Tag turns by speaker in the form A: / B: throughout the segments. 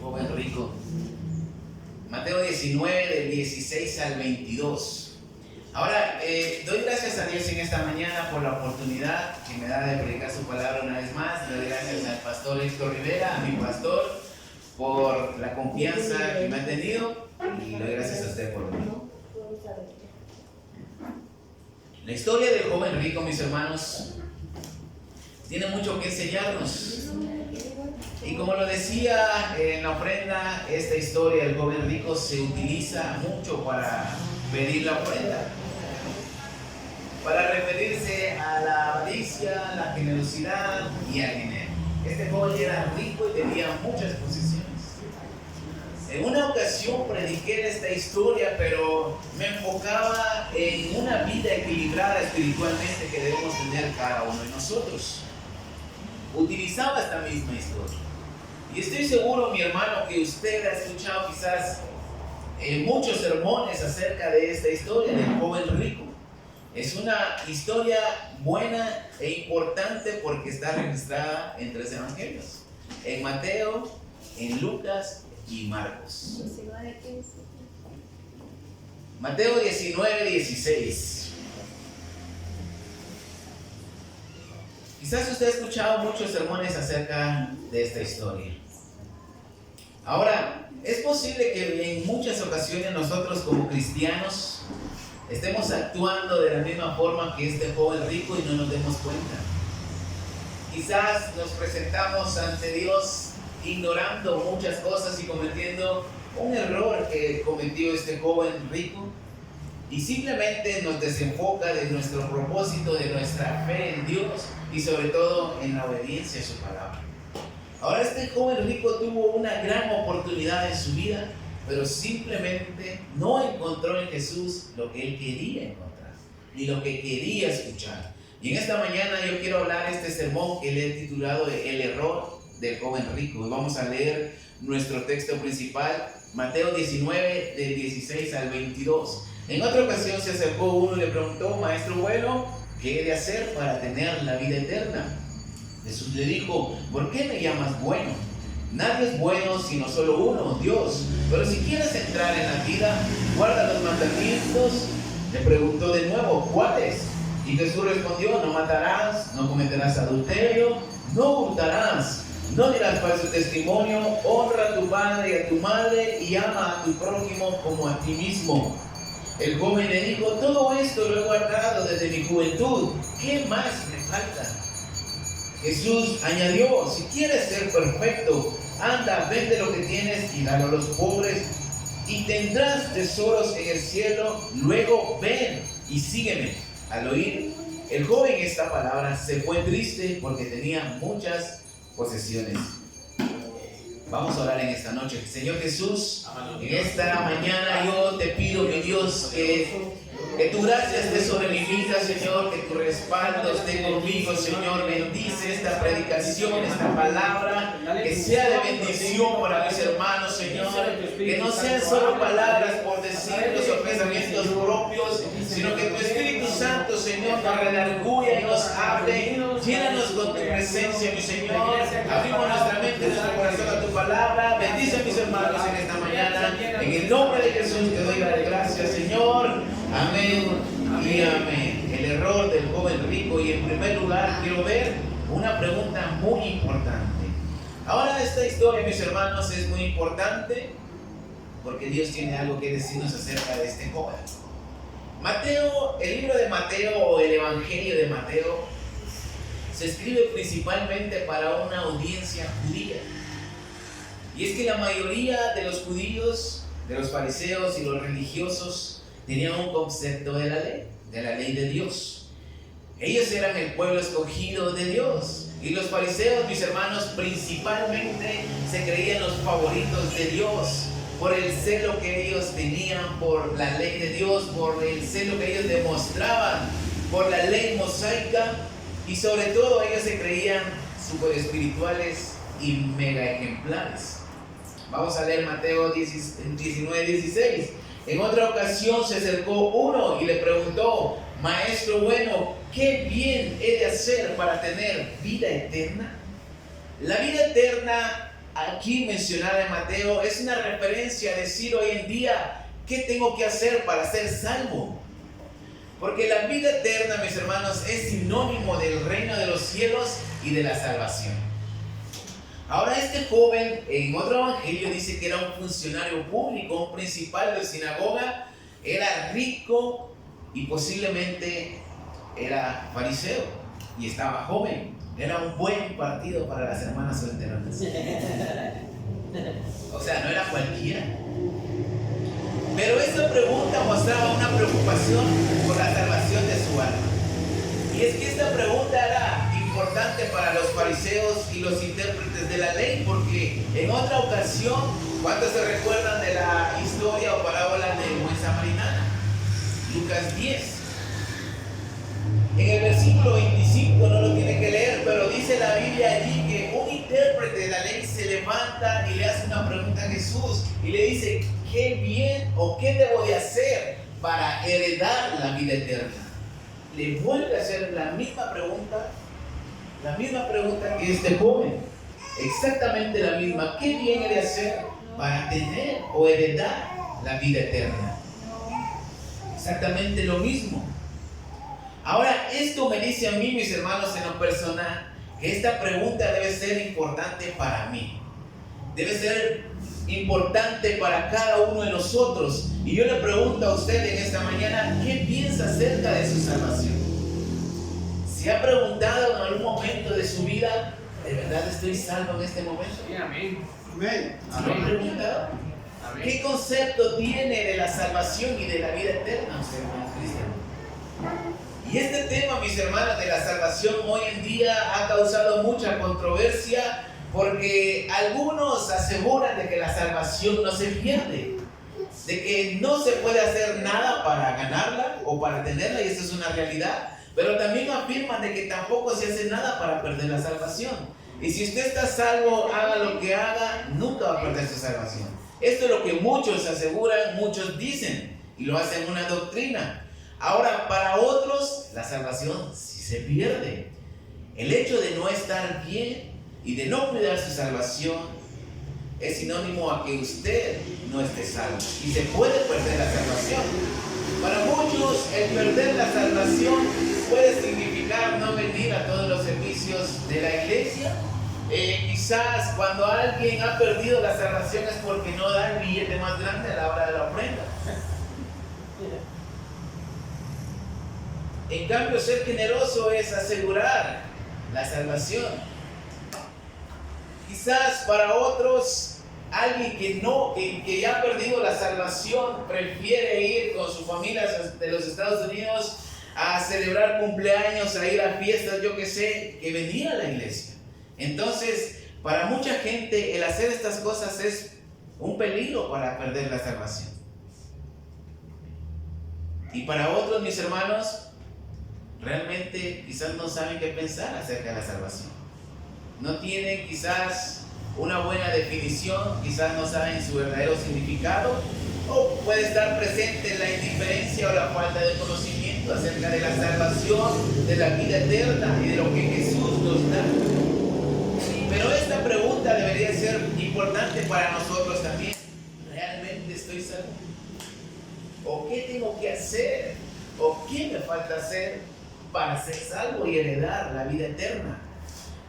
A: joven rico. Mateo 19, del 16 al 22. Ahora, doy gracias a Dios en esta mañana por la oportunidad que me da de predicar su palabra una vez más. Le doy gracias al pastor Héctor Rivera, a mi pastor, por la confianza que me ha tenido, y le doy gracias a usted por venir. La historia del joven rico, mis hermanos, tiene mucho que enseñarnos. Y como lo decía en la ofrenda, esta historia del joven rico se utiliza mucho para pedir la ofrenda, para referirse a la avaricia, la generosidad y al dinero. Este joven era rico y tenía muchas posesiones. En una ocasión prediqué esta historia, pero me enfocaba en una vida equilibrada espiritualmente que debemos tener cada uno de nosotros. Utilizaba esta misma historia. Y estoy seguro, mi hermano, que usted ha escuchado quizás muchos sermones acerca de esta historia del joven rico. Es una historia buena e importante porque está registrada en 3 evangelios: en Mateo, en Lucas y Marcos. Mateo 19, 16. Quizás usted ha escuchado muchos sermones acerca de esta historia. Ahora, es posible que en muchas ocasiones nosotros como cristianos estemos actuando de la misma forma que este joven rico y no nos demos cuenta. Quizás nos presentamos ante Dios ignorando muchas cosas y cometiendo un error que cometió este joven rico, y simplemente nos desenfoca de nuestro propósito, de nuestra fe en Dios y sobre todo en la obediencia a su palabra. Ahora, este joven rico tuvo una gran oportunidad en su vida, pero simplemente no encontró en Jesús lo que él quería encontrar, ni lo que quería escuchar. Y en esta mañana yo quiero hablar este sermón que le he titulado El error del joven rico. Vamos a leer nuestro texto principal, Mateo 19, del 16 al 22. En otra ocasión se acercó uno y le preguntó: Maestro bueno, ¿qué he de hacer para tener la vida eterna? Jesús le dijo: ¿por qué me llamas bueno? Nadie es bueno sino solo uno, Dios. Pero si quieres entrar en la vida, guarda los mandamientos. Le preguntó de nuevo: ¿cuáles? Y Jesús respondió: no matarás, no cometerás adulterio, no hurtarás, no dirás falso testimonio, honra a tu padre y a tu madre, y ama a tu prójimo como a ti mismo. El joven le dijo: todo esto lo he guardado desde mi juventud, ¿qué más me falta? Jesús añadió: si quieres ser perfecto, anda, vende lo que tienes y dalo a los pobres, y tendrás tesoros en el cielo. Luego ven y sígueme. Al oír el joven esta palabra, se fue triste porque tenía muchas posesiones. Vamos a orar en esta noche. Señor Jesús, en esta mañana yo te pido, mi Dios, que tu gracia esté sobre mi vida, Señor, que tu respaldo esté conmigo, Señor. Bendice esta predicación, esta palabra, que sea de bendición para mis hermanos, Señor. Que no sean solo palabras por decirlos o pensamientos propios, sino que tu Espíritu Santo, Señor, nos redarguya y nos hable. Llénanos con tu presencia, mi Señor. Abrimos nuestra mente y nuestro corazón a tu palabra. Bendice a mis hermanos en esta mañana. En el nombre de Jesús te doy las gracias, Señor. Amén y amén. El error del joven rico. Y en primer lugar quiero ver una pregunta muy importante. Ahora, esta historia, mis hermanos, es muy importante porque Dios tiene algo que decirnos acerca de este joven. Mateo, el libro de Mateo o el Evangelio de Mateo se escribe principalmente para una audiencia judía. Y es que la mayoría de los judíos, de los fariseos y los religiosos tenían un concepto de la ley de Dios. Ellos eran el pueblo escogido de Dios. Y los fariseos, mis hermanos, principalmente se creían los favoritos de Dios por el celo que ellos tenían por la ley de Dios, por el celo que ellos demostraban por la ley mosaica, y sobre todo ellos se creían super espirituales y mega ejemplares. Vamos a leer Mateo 19, 16. En otra ocasión se acercó uno y le preguntó: Maestro bueno, ¿qué bien he de hacer para tener vida eterna? La vida eterna aquí mencionada en Mateo es una referencia a decir hoy en día, ¿qué tengo que hacer para ser salvo? Porque la vida eterna, mis hermanos, es sinónimo del reino de los cielos y de la salvación. Ahora este joven en otro evangelio dice que era un funcionario público, un principal de sinagoga, era rico y posiblemente era fariseo y estaba joven. Era un buen partido para las hermanas solteras. O sea, no era cualquiera. Pero esta pregunta mostraba una preocupación por la salvación de su alma. Y es que esta pregunta era importante para los fariseos y los intérpretes de la ley, porque en otra ocasión, ¿cuántos se recuerdan de la historia o parábola del buen samaritano? Lucas 10. En el versículo 25, no lo tiene que leer, pero dice la Biblia allí que un intérprete de la ley se levanta y le hace una pregunta a Jesús y le dice, ¿qué bien o qué debo de hacer para heredar la vida eterna? Le vuelve a hacer la misma pregunta que este joven, exactamente la misma. ¿Qué bien he de hacer para tener o heredar la vida eterna? Exactamente lo mismo. Ahora, esto me dice a mí, mis hermanos, en lo personal, que esta pregunta debe ser importante para mí. Debe ser importante para cada uno de nosotros. Y yo le pregunto a usted en esta mañana, ¿qué piensa acerca de su salvación? ¿Se ha preguntado en algún momento de su vida, ¿de verdad estoy salvo en este momento?
B: Sí, amén.
C: Amén.
A: ¿Se lo han preguntado?
B: Amén.
A: ¿Qué concepto tiene de la salvación y de la vida eterna usted, hermano cristiano? Y este tema, mis hermanos, de la salvación hoy en día ha causado mucha controversia porque algunos aseguran de que la salvación no se pierde, de que no se puede hacer nada para ganarla o para tenerla, y eso es una realidad, pero también afirman de que tampoco se hace nada para perder la salvación. Y si usted está salvo, haga lo que haga, nunca va a perder su salvación. Esto es lo que muchos aseguran, muchos dicen, y lo hacen una doctrina. Ahora, para otros, la salvación sí se pierde. El hecho de no estar bien y de no cuidar su salvación es sinónimo a que usted no esté salvo. Y se puede perder la salvación. Para muchos, el perder la salvación puede significar no venir a todos los servicios de la iglesia. Quizás cuando alguien ha perdido la salvación es porque no da el billete más grande a la hora de la ofrenda. En cambio, ser generoso es asegurar la salvación. Quizás para otros, alguien que ya ha perdido la salvación prefiere ir con su familia de los Estados Unidos a celebrar cumpleaños, a ir a fiestas, yo que sé, que venir a la iglesia. Entonces, para mucha gente el hacer estas cosas es un peligro para perder la salvación. Y para otros, mis hermanos, realmente quizás no saben qué pensar acerca de la salvación. No tienen quizás una buena definición, quizás no saben su verdadero significado, o puede estar presente la indiferencia o la falta de conocimiento acerca de la salvación, de la vida eterna y de lo que Jesús nos da. Pero esta pregunta debería ser importante para nosotros también. ¿Realmente estoy salvo? ¿O qué tengo que hacer? ¿O qué me falta hacer para ser salvo y heredar la vida eterna?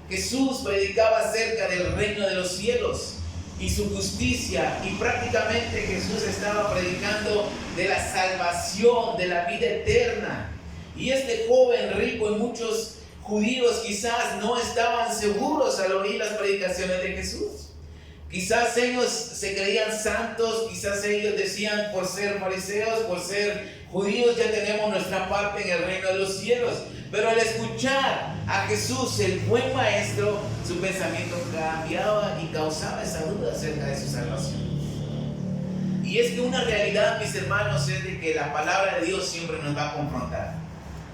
A: Jesús predicaba acerca del reino de los cielos y su justicia, y prácticamente Jesús estaba predicando de la salvación, de la vida eterna. Y este joven rico y muchos judíos quizás no estaban seguros al oír las predicaciones de Jesús. Quizás ellos se creían santos, quizás ellos decían, por ser fariseos, por ser judíos, ya tenemos nuestra parte en el reino de los cielos. Pero al escuchar a Jesús, el buen maestro, su pensamiento cambiaba y causaba esa duda acerca de su salvación. Y es que una realidad, mis hermanos, es de que la palabra de Dios siempre nos va a confrontar.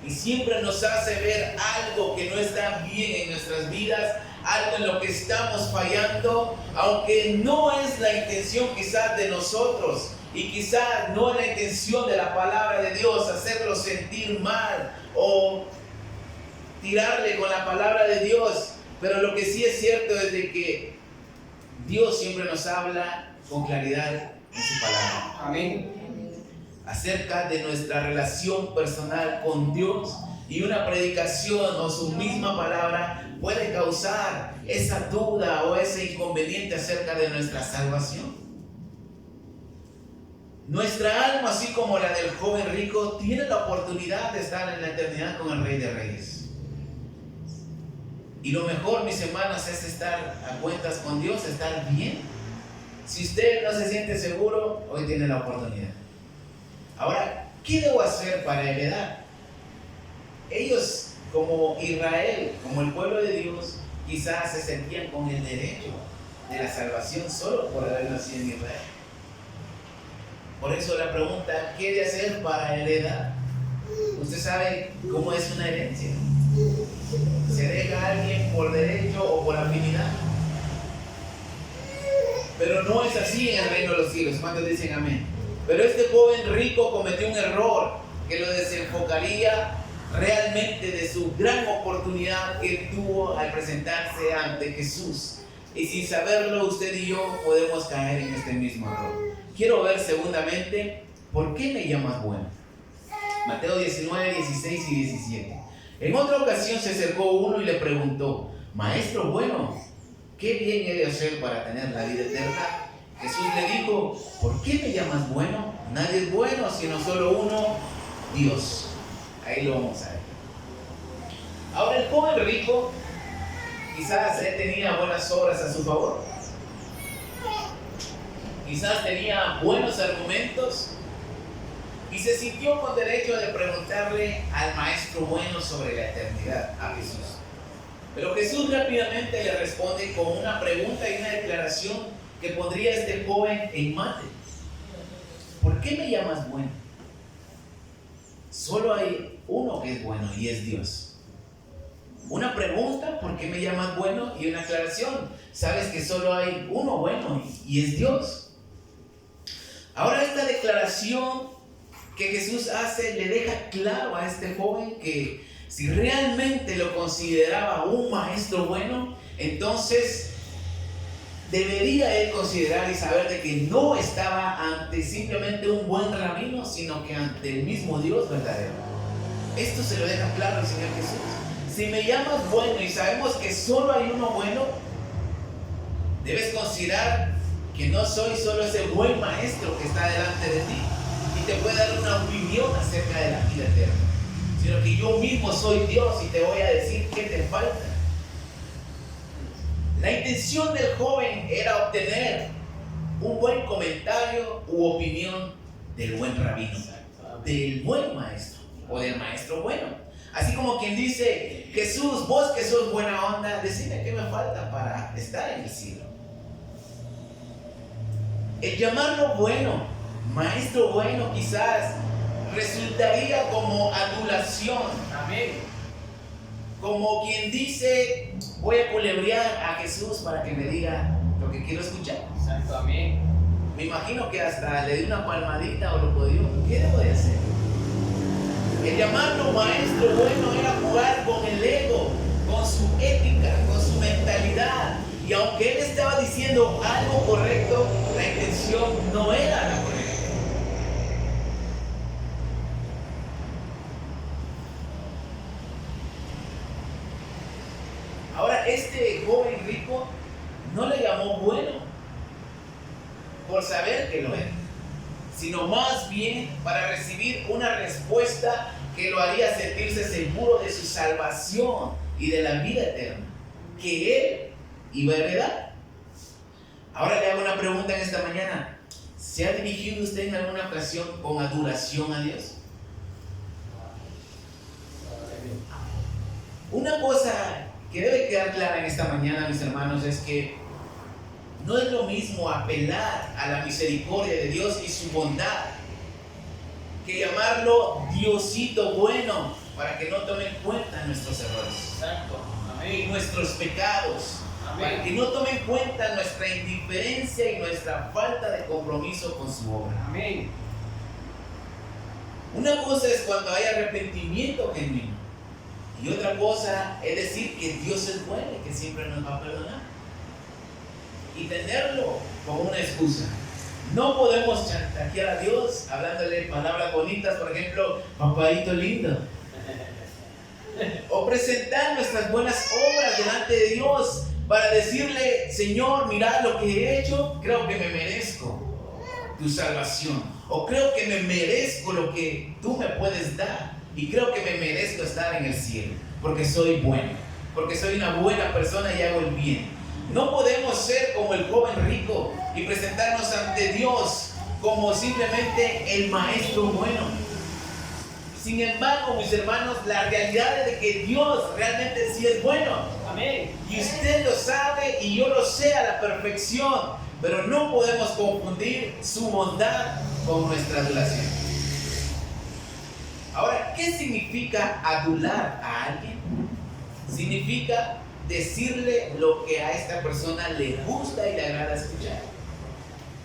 A: Y siempre nos hace ver algo que no está bien en nuestras vidas, algo en lo que estamos fallando, aunque no es la intención quizás de nosotros, y quizás no es la intención de la palabra de Dios hacerlo sentir mal o tirarle con la palabra de Dios. Pero lo que sí es cierto es de que Dios siempre nos habla con claridad en su palabra.
B: Amén.
A: Acerca de nuestra relación personal con Dios, y una predicación o su misma palabra puede causar esa duda o ese inconveniente acerca de nuestra salvación. Nuestra alma, así como la del joven rico, tiene la oportunidad de estar en la eternidad con el Rey de Reyes. Y lo mejor, mis hermanos, es estar a cuentas con Dios, estar bien. Si usted no se siente seguro, hoy tiene la oportunidad. Ahora, ¿qué debo hacer para heredar? Ellos, como Israel, como el pueblo de Dios, quizás se sentían con el derecho de la salvación solo por haber nacido en Israel. Por eso la pregunta, ¿qué de hacer para heredar? Usted sabe cómo es una herencia. Se deja a alguien por derecho o por afinidad. Pero no es así en el reino de los cielos. ¿Cuántos dicen amén? Pero este joven rico cometió un error que lo desenfocaría realmente de su gran oportunidad que tuvo al presentarse ante Jesús. Y sin saberlo, usted y yo podemos caer en este mismo error. Quiero ver segundamente, ¿por qué me llamas bueno? Mateo 19, 16 y 17. En otra ocasión se acercó uno y le preguntó: Maestro bueno, ¿qué bien he de hacer para tener la vida eterna? Jesús le dijo: ¿por qué me llamas bueno? Nadie es bueno sino solo uno, Dios. Ahí lo vamos a ver. Ahora el joven rico quizás él tenía buenas obras a su favor. Quizás tenía buenos argumentos y se sintió con derecho de preguntarle al maestro bueno sobre la eternidad, a Jesús. Pero Jesús rápidamente le responde con una pregunta y una declaración que pondría a este joven en mate. ¿Por qué me llamas bueno? Solo hay uno que es bueno y es Dios. Una pregunta, ¿por qué me llamas bueno? Y una aclaración, sabes que solo hay uno bueno y es Dios. Ahora esta declaración que Jesús hace le deja claro a este joven que si realmente lo consideraba un maestro bueno, entonces debería él considerar y saber de que no estaba ante simplemente un buen rabino, sino que ante el mismo Dios verdadero. Esto se lo deja claro el Señor Jesús. Si me llamas bueno y sabemos que solo hay uno bueno, debes considerar que no soy solo ese buen maestro que está delante de ti y te puede dar una opinión acerca de la vida eterna, sino que yo mismo soy Dios y te voy a decir qué te falta. La intención del joven era obtener un buen comentario u opinión del buen rabino, del buen maestro o del maestro bueno. Así como quien dice: Jesús, vos que sos buena onda, decime qué me falta para estar en el cielo. El llamarlo bueno, maestro bueno, quizás resultaría como adulación. Amén. Como quien dice: voy a culebrear a Jesús para que me diga lo que quiero escuchar.
B: Exacto, amén.
A: Me imagino que hasta le di una palmadita o lo podía. ¿Qué debo de hacer? El llamarlo maestro bueno era jugar con el ego, con su ética, con su mentalidad. Y aunque él estaba diciendo algo correcto, la intención no era la correcta. Ahora, este joven rico no le llamó bueno por saber que lo era, sino más bien para recibir una respuesta que lo haría sentirse seguro de su salvación y de la vida eterna, que él iba a heredar. Ahora le hago una pregunta en esta mañana: ¿se ha dirigido usted en alguna ocasión con adoración a Dios? Una cosa que debe quedar clara en esta mañana, mis hermanos, es que no es lo mismo apelar a la misericordia de Dios y su bondad que llamarlo Diosito bueno para que no tome en cuenta nuestros errores.
B: Exacto, amén.
A: Y nuestros pecados.
B: Amén.
A: Para que no tome en cuenta nuestra indiferencia y nuestra falta de compromiso con su obra.
B: Amén.
A: Una cosa es cuando hay arrepentimiento genuino, y otra cosa es decir que Dios es bueno y que siempre nos va a perdonar. y tenerlo como una excusa. No podemos chantajear a Dios hablándole palabras bonitas, por ejemplo, papadito lindo. O presentar nuestras buenas obras delante de Dios para decirle, Señor, mira lo que he hecho, creo que me merezco tu salvación. O creo que me merezco lo que tú me puedes dar. Y creo que me merezco estar en el cielo, porque soy bueno, porque soy una buena persona y hago el bien. No podemos ser como el joven rico y presentarnos ante Dios como simplemente el maestro bueno. Sin embargo, mis hermanos, la realidad es de que Dios realmente sí es bueno.
B: Amén.
A: Y usted lo sabe y yo lo sé a la perfección, pero no podemos confundir su bondad con nuestra adulación. Ahora, ¿qué significa adular a alguien? Significa decirle lo que a esta persona le gusta y le agrada escuchar.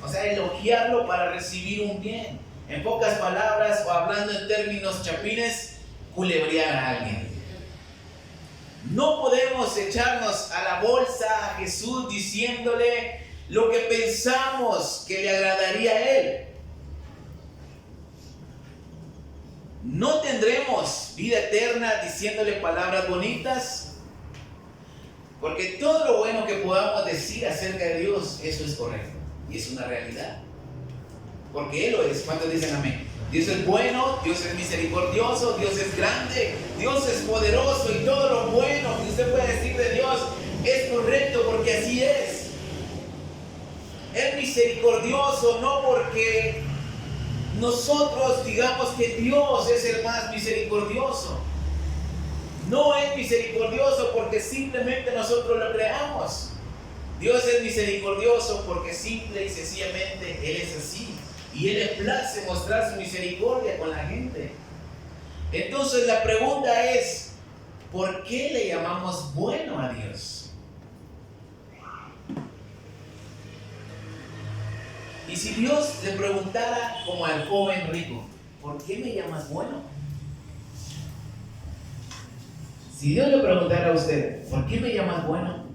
A: O sea, elogiarlo para recibir un bien. En pocas palabras, o hablando en términos chapines, culebrear a alguien. No podemos echarnos a la bolsa a Jesús diciéndole lo que pensamos que le agradaría a Él. No tendremos vida eterna diciéndole palabras bonitas, porque todo lo bueno que podamos decir acerca de Dios, eso es correcto y es una realidad. Porque Él lo es. ¿Cuántos dicen amén? Dios es bueno, Dios es misericordioso, Dios es grande, Dios es poderoso y todo lo bueno que usted puede decir de Dios es correcto porque así es. Es misericordioso no porque nosotros digamos que Dios es el más misericordioso. No es misericordioso porque simplemente nosotros lo creamos. Dios es misericordioso porque simple y sencillamente Él es así. Y Él le place mostrar su misericordia con la gente. Entonces la pregunta es, ¿por qué le llamamos bueno a Dios? Y si Dios le preguntara como al joven rico, ¿por qué me llamas bueno? Si Dios le preguntara a usted, ¿por qué me llamas bueno?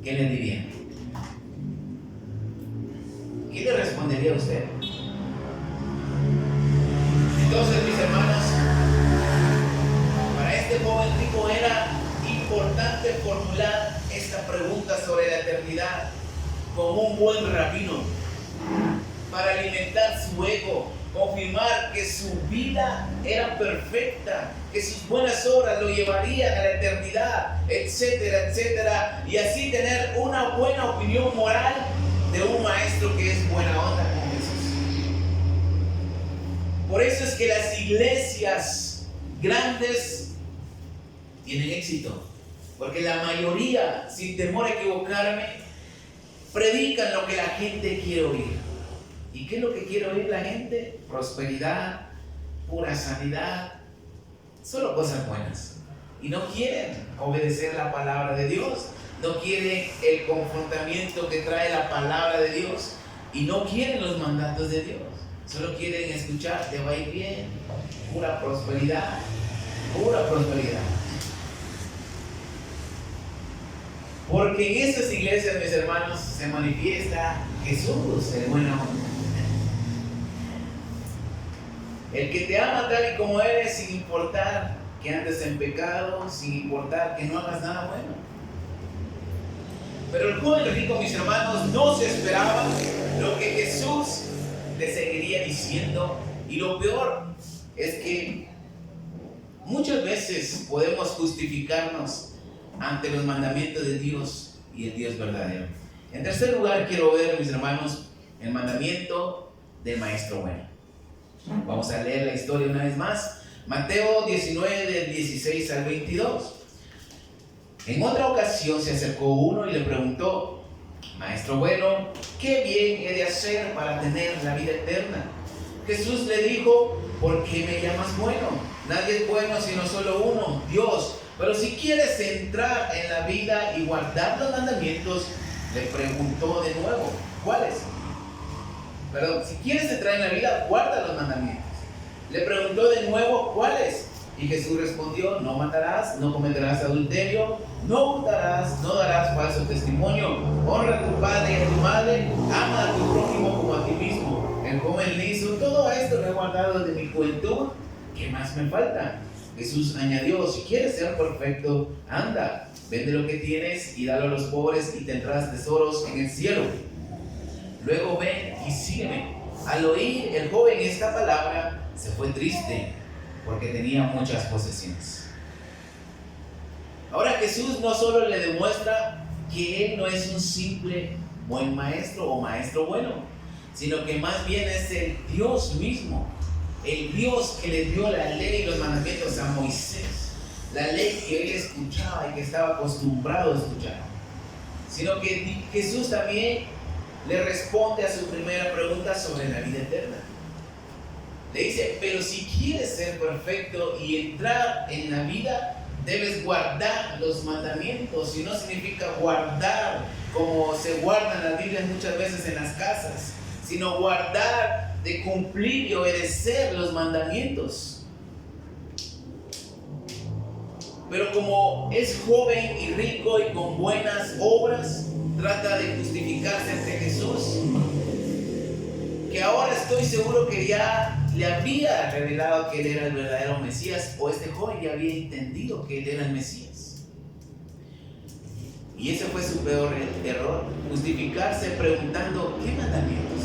A: ¿Qué le diría? ¿Qué le respondería a usted? Entonces, mis hermanos, para este joven rico era importante formular esta pregunta sobre la eternidad como un buen rabino, para alimentar su ego, confirmar que su vida era perfecta, que sus buenas obras lo llevarían a la eternidad, etcétera, etcétera, y así tener una buena opinión moral de un maestro que es buena onda con Jesús. Por eso es que las iglesias grandes tienen éxito, porque la mayoría, sin temor a equivocarme, predican lo que la gente quiere oír. ¿Y qué es lo que quiere oír la gente? Prosperidad, pura sanidad, solo cosas buenas. Y no quieren obedecer la palabra de Dios, no quieren el confrontamiento que trae la palabra de Dios y no quieren los mandatos de Dios. Solo quieren escuchar, te va a ir bien, pura prosperidad, pura prosperidad. Porque en esas iglesias, mis hermanos, se manifiesta Jesús, el buen amor. El que te ama tal y como eres, sin importar que andes en pecado, sin importar que no hagas nada bueno. Pero el joven rico, mis hermanos, no se esperaba lo que Jesús le seguiría diciendo. Y lo peor es que muchas veces podemos justificarnos ante los mandamientos de Dios y el Dios verdadero. En tercer lugar, quiero ver, mis hermanos, el mandamiento del maestro bueno. Vamos a leer la historia una vez más. Mateo 19, del 16 al 22. En otra ocasión se acercó uno y le preguntó: Maestro bueno, ¿qué bien he de hacer para tener la vida eterna? Jesús le dijo: ¿por qué me llamas bueno? Nadie es bueno sino solo uno, Dios. Pero si quieres entrar en la vida y guardar los mandamientos, le preguntó de nuevo: ¿cuáles? Perdón, si quieres entrar en la vida, guarda los mandamientos. Le preguntó de nuevo: ¿cuáles? Y Jesús respondió: no matarás, no cometerás adulterio, no hurtarás, no darás falso testimonio, honra a tu padre y a tu madre, ama a tu prójimo como a ti mismo. El joven le hizo: todo esto lo he guardado de mi juventud, ¿qué más me falta? Jesús añadió: si quieres ser perfecto, anda, vende lo que tienes y dalo a los pobres y tendrás tesoros en el cielo. Luego ven y sígueme. Al oír el joven esta palabra, se fue triste, porque tenía muchas posesiones. Ahora Jesús no solo le demuestra que Él no es un simple buen maestro o maestro bueno, sino que más bien es el Dios mismo, el Dios que le dio la ley y los mandamientos a Moisés, la ley que él escuchaba y que estaba acostumbrado a escuchar. Sino que Jesús también le responde a su primera pregunta sobre la vida eterna. Le dice: pero si quieres ser perfecto y entrar en la vida, debes guardar los mandamientos. Y no significa guardar como se guardan las Biblias muchas veces en las casas, sino guardar de cumplir y obedecer los mandamientos. Pero como es joven y rico y con buenas obras, trata de justificarse ante Jesús, que ahora estoy seguro que ya le había revelado que él era el verdadero Mesías, o este joven ya había entendido que él era el Mesías. Y ese fue su peor error, justificarse preguntando: ¿qué mandamientos?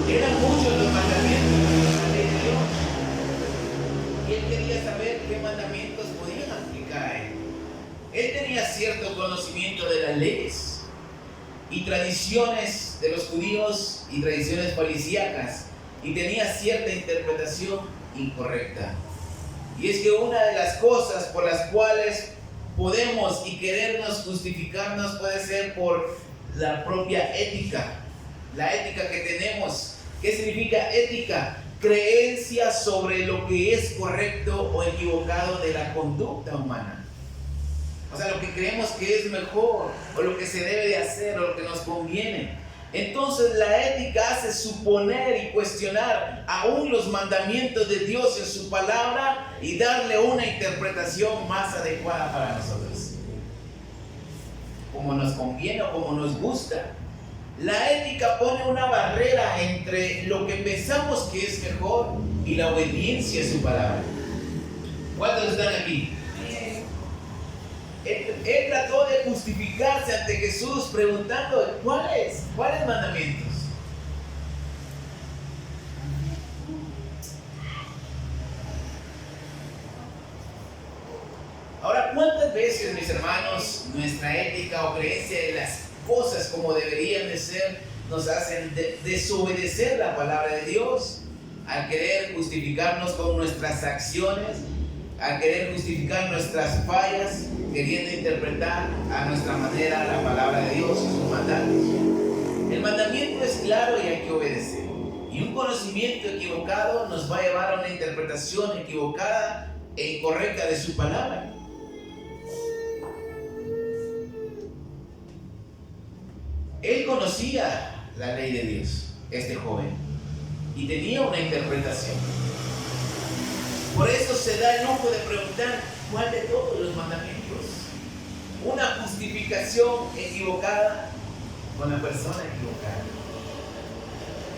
A: Eran muchos los mandamientos de la ley de Dios, y él quería saber qué mandamientos podían aplicar a él. Él tenía cierto conocimiento de las leyes y tradiciones de los judíos y tradiciones policíacas, y tenía cierta interpretación incorrecta. Y es que una de las cosas por las cuales podemos y querernos justificarnos puede ser por la propia ética, la ética que tenemos. ¿Qué significa ética? Creencia sobre lo que es correcto o equivocado de la conducta humana. O sea, lo que creemos que es mejor, o lo que se debe de hacer, o lo que nos conviene. Entonces la ética hace suponer y cuestionar aún los mandamientos de Dios en su palabra y darle una interpretación más adecuada para nosotros, como nos conviene o como nos gusta. La ética pone una barrera entre lo que pensamos que es mejor y la obediencia a su palabra. ¿Cuántos están aquí? Él trató de justificarse ante Jesús preguntando: ¿cuáles mandamientos? Ahora, ¿cuántas veces, mis hermanos, nuestra ética o creencia de las cosas como deberían de ser nos hacen desobedecer la palabra de Dios al querer justificarnos con nuestras acciones, al querer justificar nuestras fallas, queriendo interpretar a nuestra manera la palabra de Dios y sus mandatos? El mandamiento es claro y hay que obedecer. Y un conocimiento equivocado nos va a llevar a una interpretación equivocada e incorrecta de su palabra. Él conocía la ley de Dios, este joven, y tenía una interpretación. Por eso se da el lujo de preguntar: ¿cuál de todos los mandamientos? Una justificación equivocada con la persona equivocada.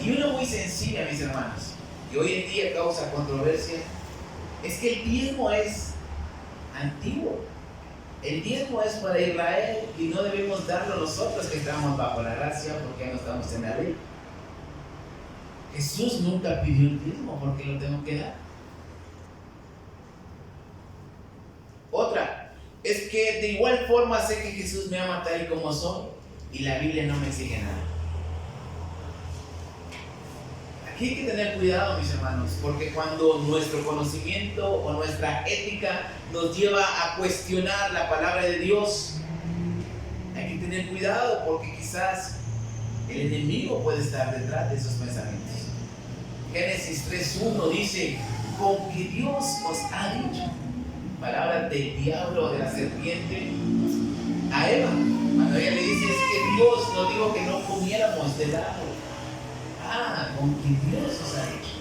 A: Y una muy sencilla, mis hermanos, que hoy en día causa controversia, es que el diezmo es antiguo. El diezmo es para Israel y no debemos darlo nosotros que estamos bajo la gracia, porque ya no estamos en la ley. Jesús nunca pidió el diezmo, ¿por qué lo tengo que dar? Otra, es que de igual forma sé que Jesús me ama tal y como soy y la Biblia no me exige nada. Aquí hay que tener cuidado, mis hermanos, porque cuando nuestro conocimiento o nuestra ética nos lleva a cuestionar la palabra de Dios, hay que tener cuidado, porque quizás el enemigo puede estar detrás de esos pensamientos. Génesis 3:1 dice: con que Dios os ha dicho, palabras del diablo, de la serpiente, a Eva, cuando ella le dice: es que Dios nos dijo que no comiéramos del árbol. Con que Dios os ha dicho.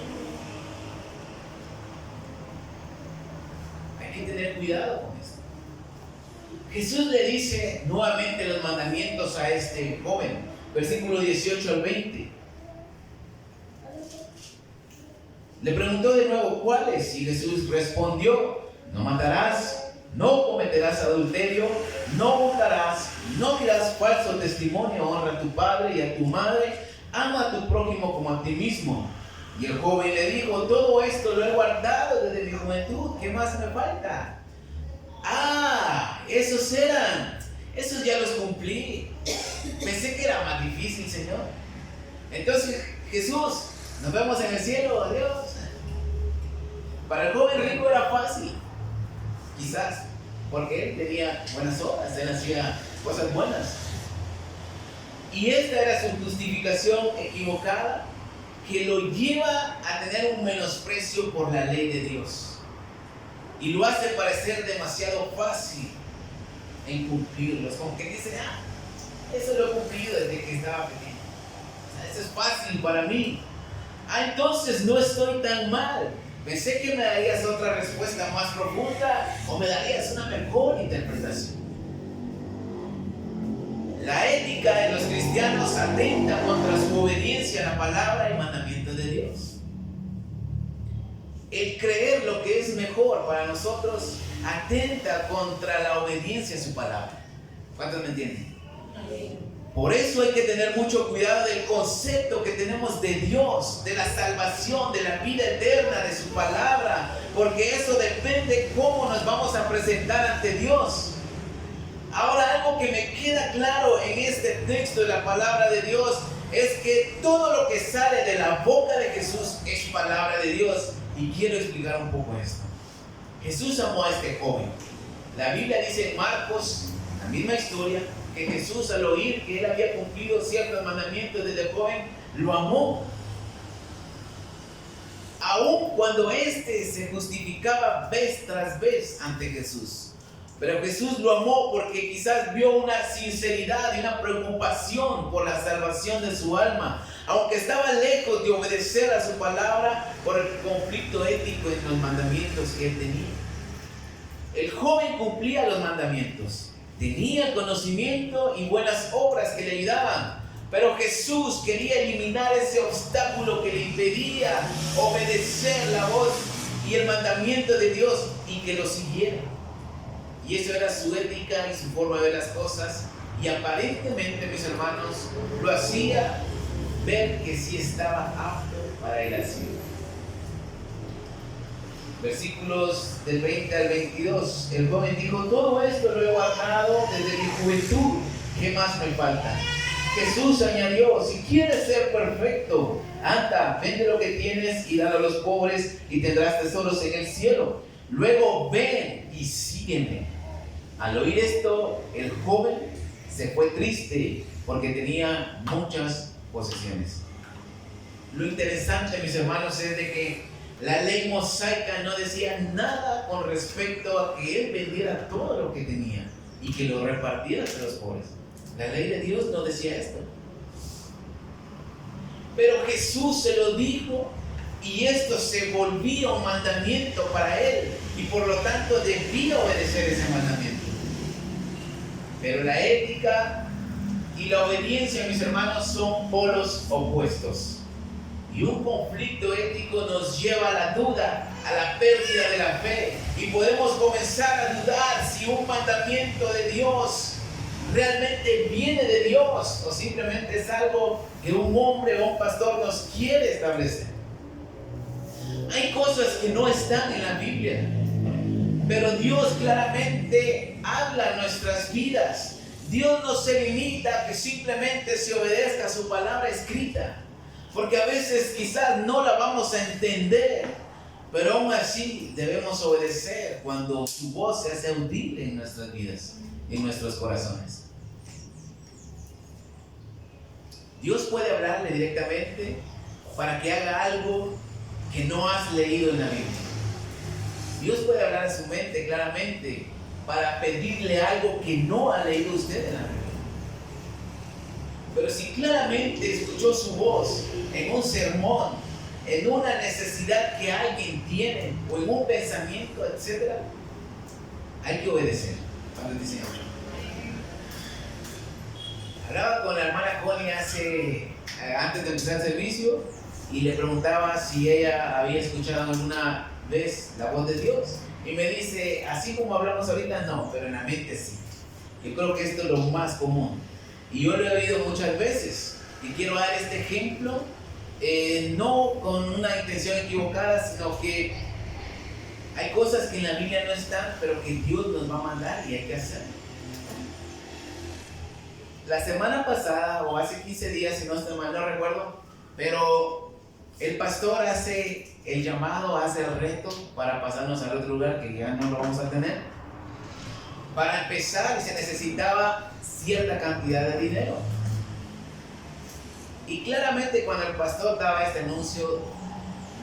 A: Hay que tener cuidado con esto. Jesús le dice nuevamente los mandamientos a este joven, versículo 18 al 20. Le preguntó de nuevo, ¿cuáles? Y Jesús respondió, no matarás, no cometerás adulterio, no hurtarás, no dirás falso testimonio, honra a tu padre y a tu madre, ama a tu prójimo como a ti mismo. Y el joven le dijo, todo esto lo he guardado desde mi juventud, ¿qué más me falta? Esos ya los cumplí. Pensé que era más difícil, Señor. Entonces, Jesús, nos vemos en el cielo, adiós. Para el joven rico era fácil, quizás, porque él tenía buenas obras, él hacía cosas buenas. Y esta era su justificación equivocada, que lo lleva a tener un menosprecio por la ley de Dios. Y lo hace parecer demasiado fácil en cumplirlos. Como que dice, eso lo he cumplido desde que estaba pequeño. Eso es fácil para mí. Entonces no estoy tan mal. Pensé que me darías otra respuesta más profunda o me darías una mejor interpretación. La ética de los cristianos atenta contra su obediencia a la palabra y mandamiento de Dios. El creer lo que es mejor para nosotros atenta contra la obediencia a su palabra. ¿Cuántos me entienden? Por eso hay que tener mucho cuidado del concepto que tenemos de Dios, de la salvación, de la vida eterna, de su palabra, porque eso depende cómo nos vamos a presentar ante Dios. Ahora, algo que me queda claro en este texto de la palabra de Dios es que todo lo que sale de la boca de Jesús es palabra de Dios. Y quiero explicar un poco esto. Jesús amó a este joven. La Biblia dice en Marcos, la misma historia, que Jesús, al oír que él había cumplido ciertos mandamientos desde joven, lo amó. Aun cuando éste se justificaba vez tras vez ante Jesús. Pero Jesús lo amó porque quizás vio una sinceridad y una preocupación por la salvación de su alma, aunque estaba lejos de obedecer a su palabra por el conflicto ético en los mandamientos que él tenía. El joven cumplía los mandamientos, tenía conocimiento y buenas obras que le ayudaban, pero Jesús quería eliminar ese obstáculo que le impedía obedecer la voz y el mandamiento de Dios y que lo siguiera. Y eso era su ética y su forma de ver las cosas. Y aparentemente, mis hermanos, lo hacía ver que sí estaba apto para ir al cielo. Versículos del 20 al 22. El joven dijo, todo esto lo he guardado desde mi juventud. ¿Qué más me falta? Jesús añadió, si quieres ser perfecto, anda, vende lo que tienes y dalo a los pobres y tendrás tesoros en el cielo. Luego ven y sígueme. Al oír esto, el joven se fue triste porque tenía muchas posesiones. Lo interesante, mis hermanos, es de que la ley mosaica no decía nada con respecto a que él vendiera todo lo que tenía y que lo repartiera entre los pobres. La ley de Dios no decía esto. Pero Jesús se lo dijo y esto se volvía un mandamiento para él y por lo tanto debía obedecer ese mandamiento. Pero la ética y la obediencia, mis hermanos, son polos opuestos. Y un conflicto ético nos lleva a la duda, a la pérdida de la fe. Y podemos comenzar a dudar si un mandamiento de Dios realmente viene de Dios o simplemente es algo que un hombre o un pastor nos quiere establecer. Hay cosas que no están en la Biblia, pero Dios claramente habla en nuestras vidas. Dios no se limita a que simplemente se obedezca a su palabra escrita, porque a veces quizás no la vamos a entender, pero aún así debemos obedecer cuando su voz se hace audible en nuestras vidas, en nuestros corazones. Dios puede hablarle directamente para que haga algo que no has leído en la Biblia. Dios puede hablar a su mente claramente para pedirle algo que no ha leído usted en la Biblia. Pero si claramente escuchó su voz en un sermón, en una necesidad que alguien tiene o en un pensamiento, etc., Hay que obedecer. ¿Cuántos dicen amén? Hablaba con la hermana Connie antes de empezar el servicio y le preguntaba si ella había escuchado alguna vez la voz de Dios. Y me dice, así como hablamos ahorita, no, pero en la mente sí. Yo creo que esto es lo más común. Y yo lo he oído muchas veces. Y quiero dar este ejemplo, no con una intención equivocada, sino que hay cosas que en la Biblia no están, pero que Dios nos va a mandar y hay que hacerlo. La semana pasada, o hace 15 días, si no estoy mal, no recuerdo, pero el pastor hace el llamado, hace el reto para pasarnos al otro lugar que ya no lo vamos a tener. Para empezar, se necesitaba cierta cantidad de dinero. Y claramente cuando el pastor daba este anuncio,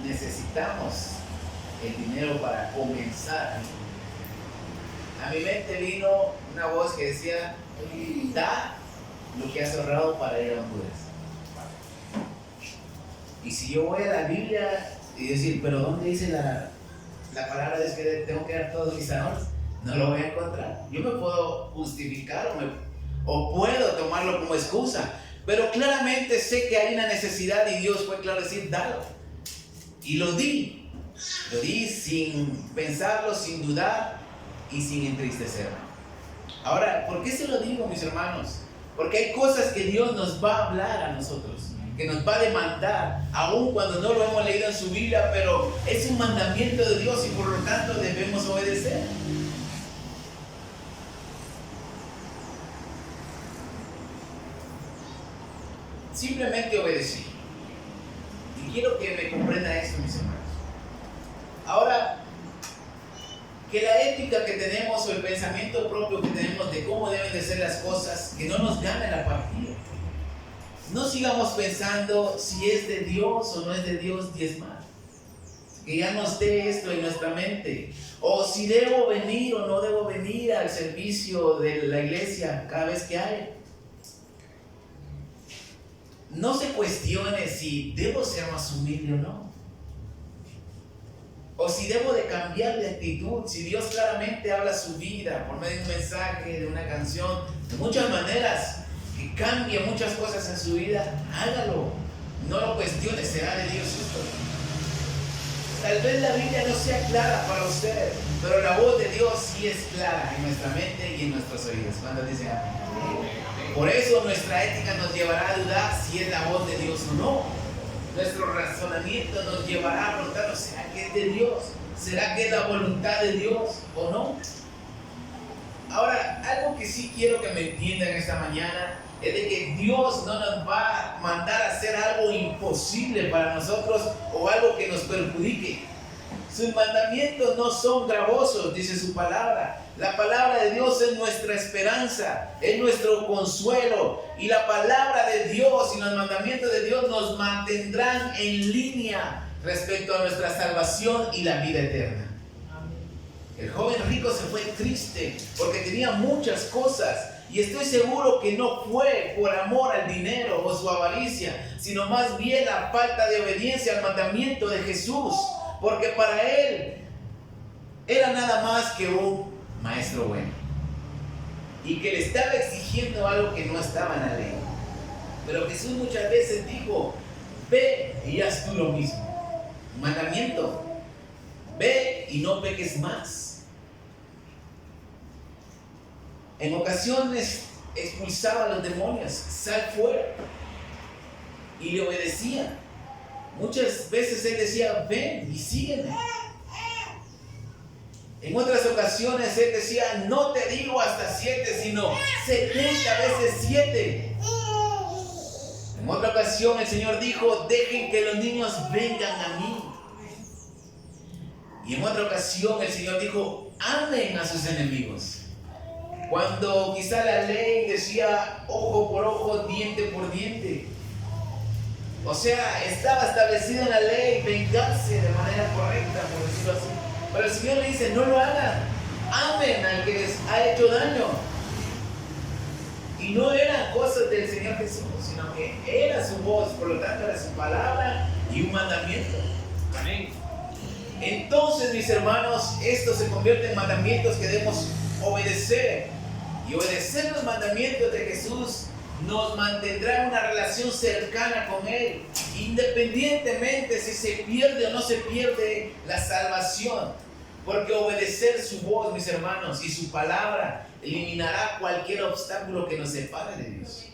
A: necesitamos el dinero para comenzar. A mi mente vino una voz que decía, da lo que has ahorrado para ir a Honduras. Y si yo voy a la Biblia y decir, pero ¿dónde dice la palabra de Dios que tengo que dar todos mis ahorros? No lo voy a encontrar. Yo me puedo justificar o puedo tomarlo como excusa, pero claramente sé que hay una necesidad y Dios fue claro decir, dalo. Y lo di sin pensarlo, sin dudar y sin entristecerme. Ahora, ¿por qué se lo digo, mis hermanos? Porque hay cosas que Dios nos va a hablar a nosotros, que nos va a demandar, aun cuando no lo hemos leído en su Biblia, pero es un mandamiento de Dios y por lo tanto debemos obedecer. Simplemente obedecí. Y quiero que me comprenda esto, mis hermanos. Ahora, que la ética que tenemos o el pensamiento propio que tenemos de cómo deben de ser las cosas, que no nos gane la partida. No sigamos pensando si es de Dios o no es de Dios diezmar. Que ya nos dé esto en nuestra mente. O si debo venir o no debo venir al servicio de la iglesia cada vez que hay. No se cuestione si debo ser más humilde o no. O si debo de cambiar de actitud, si Dios claramente habla su vida por medio de un mensaje, de una canción, de muchas maneras, que cambie muchas cosas en su vida, hágalo. No lo cuestione, será de Dios esto. Tal vez la Biblia no sea clara para usted, pero la voz de Dios sí es clara en nuestra mente y en nuestros oídos. ¿Cuántos dicen amén? Por eso nuestra ética nos llevará a dudar si es la voz de Dios o no. Nuestro razonamiento nos llevará a preguntarnos, ¿será que es de Dios? ¿Será que es la voluntad de Dios o no? Ahora, algo que sí quiero que me entiendan esta mañana es de que Dios no nos va a mandar a hacer algo imposible para nosotros o algo que nos perjudique. Sus mandamientos no son gravosos, dice su palabra. La palabra de Dios es nuestra esperanza, es nuestro consuelo. Y la palabra de Dios y los mandamientos de Dios nos mantendrán en línea respecto a nuestra salvación y la vida eterna. El joven rico se fue triste porque tenía muchas cosas. Y estoy seguro que no fue por amor al dinero o su avaricia, sino más bien la falta de obediencia al mandamiento de Jesús. Porque para él era nada más que un maestro bueno. Y que le estaba exigiendo algo que no estaba en la ley. Pero Jesús muchas veces dijo, ve y haz tú lo mismo. Mandamiento, ve y no peques más. En ocasiones expulsaba a los demonios, sal fuera. Y le obedecían. Muchas veces él decía, ven y sígueme. En otras ocasiones él decía, no te digo hasta 7, sino 70 veces 7. En otra ocasión el Señor dijo, dejen que los niños vengan a mí. Y en otra ocasión el Señor dijo, amen a sus enemigos. Cuando quizá la ley decía ojo por ojo, diente por diente. O sea, estaba establecido en la ley vengarse de manera correcta, por decirlo así. Pero el Señor le dice, no lo hagan. Amen al que les ha hecho daño. Y no eran cosas del Señor Jesús, sino que era su voz, por lo tanto era su palabra y un mandamiento.
B: Amén.
A: Entonces, mis hermanos, esto se convierte en mandamientos que debemos obedecer. Y obedecer los mandamientos de Jesús nos mantendrá en una relación cercana con Él, independientemente si se pierde o no se pierde la salvación. Porque obedecer su voz, mis hermanos, y su palabra eliminará cualquier obstáculo que nos separe de Dios.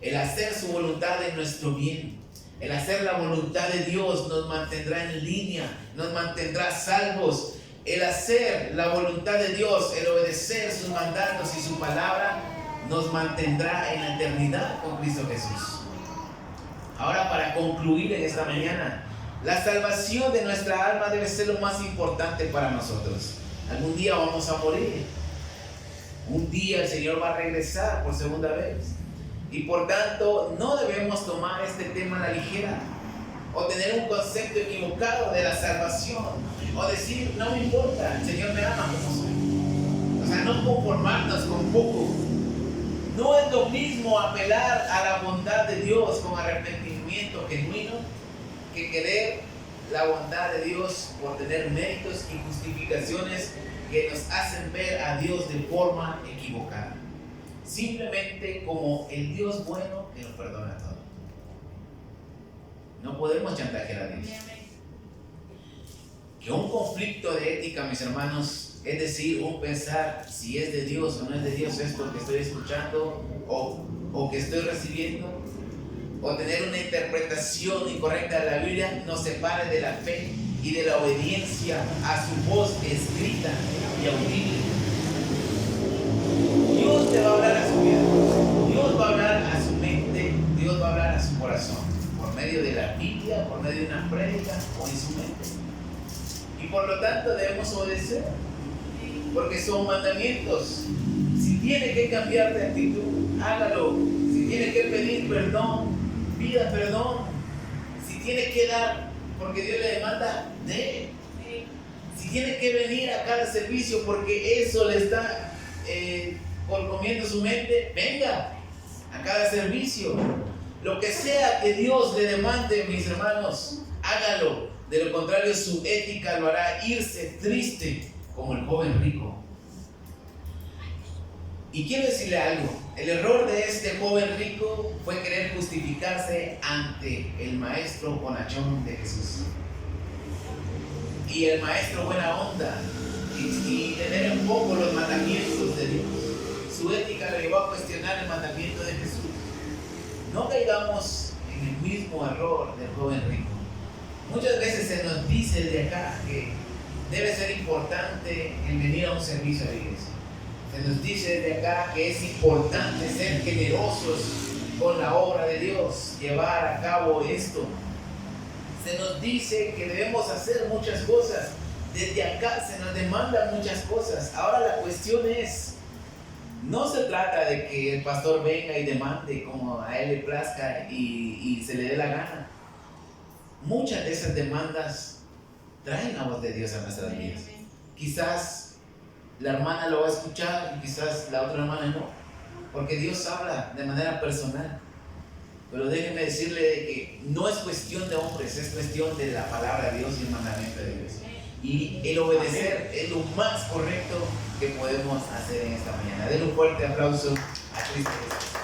A: El hacer su voluntad es nuestro bien. El hacer la voluntad de Dios nos mantendrá en línea, nos mantendrá salvos. El hacer la voluntad de Dios, el obedecer sus mandatos y su palabra, nos mantendrá en la eternidad con Cristo Jesús. Ahora, para concluir en esta mañana, la salvación de nuestra alma debe ser lo más importante para nosotros. Algún día vamos a morir. Un día el Señor va a regresar por segunda vez. Y por tanto, no debemos tomar este tema a la ligera, o tener un concepto equivocado de la salvación, o decir, no me importa, el Señor me ama como soy. O sea, no conformarnos con poco. No es lo mismo apelar a la bondad de Dios con arrepentimiento genuino que querer la bondad de Dios por tener méritos y justificaciones que nos hacen ver a Dios de forma equivocada. Simplemente como el Dios bueno que nos perdona todo. No podemos chantajear a Dios. Que un conflicto de ética, mis hermanos, es decir, un pensar si es de Dios o no es de Dios esto que estoy escuchando o que estoy recibiendo, o tener una interpretación incorrecta de la Biblia, nos separe de la fe y de la obediencia a su voz escrita y audible. Dios te va a hablar a su vida, Dios va a hablar a su mente, Dios va a hablar a su corazón, por medio de la Biblia, por medio de una prédica o en su mente. Y por lo tanto debemos obedecer, porque son mandamientos. Si tiene que cambiar de actitud, hágalo. Si tiene que pedir perdón, pida perdón. Si tiene que dar, porque Dios le demanda, dé. Si tiene que venir a cada servicio porque eso le está comiendo su mente, venga a cada servicio. Lo que sea que Dios le demande, mis hermanos, hágalo. De lo contrario, su ética lo hará irse triste como el joven rico. Y quiero decirle algo. El error de este joven rico fue querer justificarse ante el maestro bonachón de Jesús. Y el maestro buena onda. Y tener un poco los mandamientos de Dios. Su ética lo llevó a cuestionar el mandamiento de Jesús. No caigamos en el mismo error del joven rico. Muchas veces se nos dice de acá que debe ser importante el venir a un servicio de iglesia. Se nos dice de acá que es importante ser generosos con la obra de Dios, llevar a cabo esto. Se nos dice que debemos hacer muchas cosas. Desde acá se nos demandan muchas cosas. Ahora la cuestión es, no se trata de que el pastor venga y demande como a él le plazca y se le dé la gana. Muchas de esas demandas traen la voz de Dios a nuestras vidas. Quizás la hermana lo va a escuchar y quizás la otra hermana no, porque Dios habla de manera personal. Pero déjenme decirle que no es cuestión de hombres, es cuestión de la palabra de Dios y el mandamiento de Dios. Y el obedecer es lo más correcto que podemos hacer en esta mañana. Denle un fuerte aplauso a Cristo Jesús.